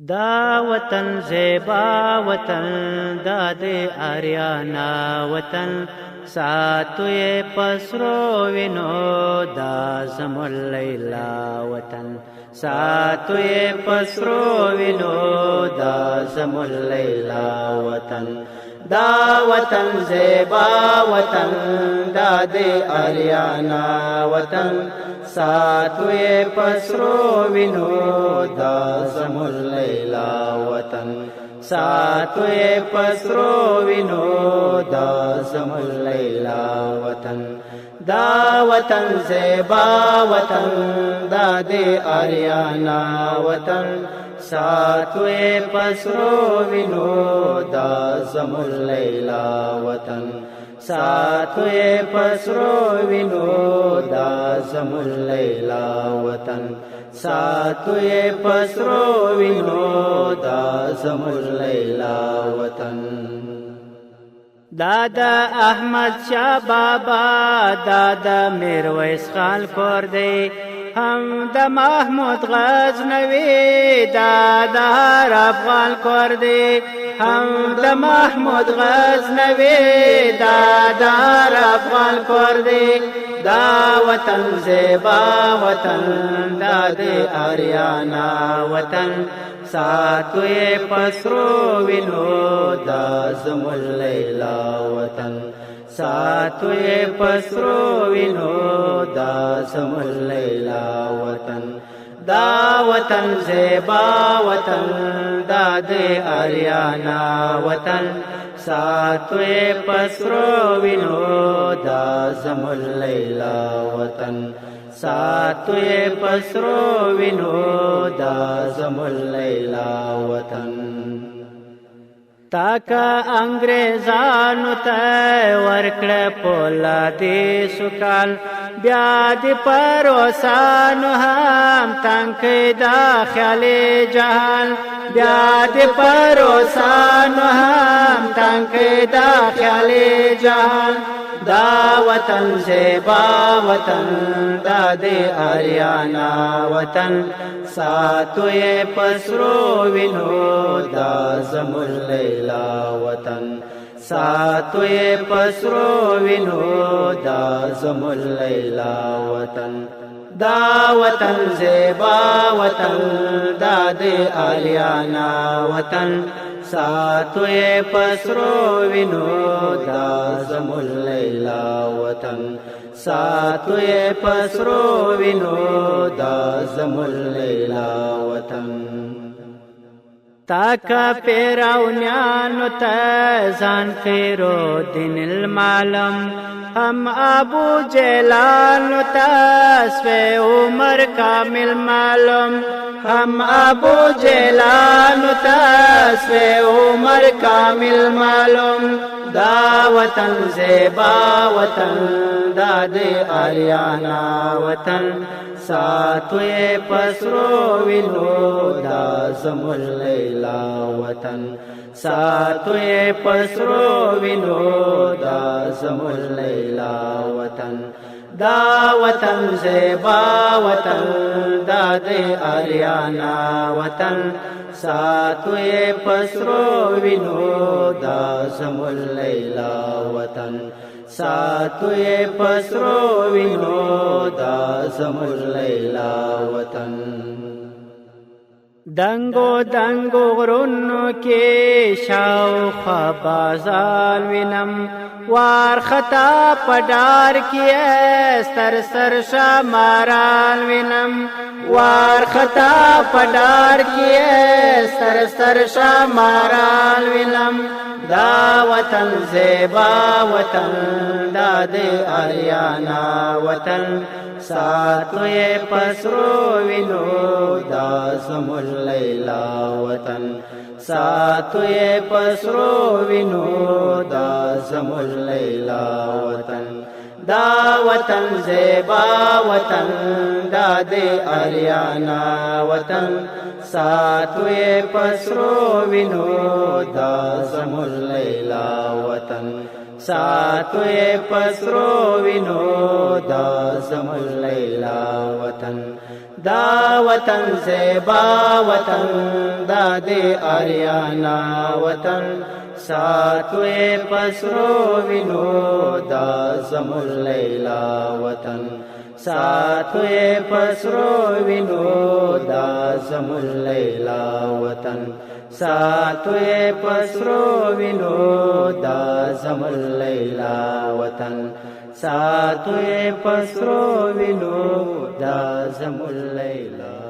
دا وطن زیبا وطن دا دے آریانا وطن ساتو یہ پسرو وینو دا زمل لیلا وطن ساتو یہ پسرو وینو دا زمل لیلا وطن دا وطن زیبا وطن دا دے آریانا وطن ساتو یہ پسرو وینو دا زمل لیلا وطن ساتو یہ پسرو وینو دا زمل لیلا وطن دا وطن زیبا وطن دا دے آریانا وطن ساتو یہ پسرو وینو دا زمل لیلا وطن ساتو یہ پسرو وینو دا زمل لیلا وطن ساتو یہ پسرو وینو دا زمل لیلا وطن دادا احمد شاہ بابا دادا میرویس خان کور دی هم د محمود غزنوی دادا هر افغان کور دی هم د محمود غزنوی دادا هر افغان کور دی دا وطن زیبا وطن دا دے آریانا وطن ساتو یہ پسرو وینو دا زمل لیلا وطن ساتو یہ پسرو وینو دا زمل لیلا وطن دا وطن زیبا وطن دا دے آریانا وطن ساتو یہ پسرو وینو دا زمل لیلا وطن ساتو یہ پسرو وینو دا زمل لیلا وطن تاکا انگریزانو تا ورکڑ پولا دی سکال بیا دی پروسانو هم تنکی دا خیال جہان بیا دی پروسانو هم تنکی دا خیال جہان دا وطن زیبا وطن دا دے آریانا وطن ساتو یہ پسرو وینو دا زمل لیلا وطن ساتو یہ پسرو وینو دا زمل لیلا وطن دا وطن زیبا وطن دا دے آریانا وطن ساتو یہ پسرو وینو دا زمل لیلا وطن ساتو یہ پسرو وینو دا زمل لیلا وطن تاکا پیراونیانو تا زان خیرو دین المعلم ہم ابو جیلانو تا سوے عمر کامل معلوم ہم ابو جیلانو تا سوے عمر کامل معلوم دا وطن زیبا وطن دا دے آریانا وطن ساتو یہ پسرو وینو دا زمل لیلا وطن ساتو یہ پسرو وینو دا زمل لیلا وطن دا وطن زیبا وطن دا دے آریانا وطن ساتو یہ پسرو وینو دا زمل لیلا وطن ساتو یہ پسرو وینو دا زمل لیلا وطن دنگو دنگو غرونو کے شاوخوا بازار وینم وار خطا پڈار کیے ستر سر شاماران وینم وار خطا پڈار کیے ستر سر شاماران وینم دا وطن زیبا وطن دا دے آریانا وطن ساتو یہ پسرو وینو دا زمل لیلا وطن ساتو یہ پسرو وینو دا زمل لیلا وطن دا وطن زیبا وطن دا دے آریانا وطن ساتو یہ پسرو وینو دا زمل لیلا وطن ساتو یہ پسرو وینو دا زمل لیلا وطن دا وطن زیبا وطن دا دے آریانا وطن ساتوے پسرو وینو دا زمون لیلا وطن ساتوے پسرو وینو دا زمون لیلا وطن ساتوے پسرو وینو دا زمون لیلا وطن ساتوے پسرو وینو دا زمون لیلا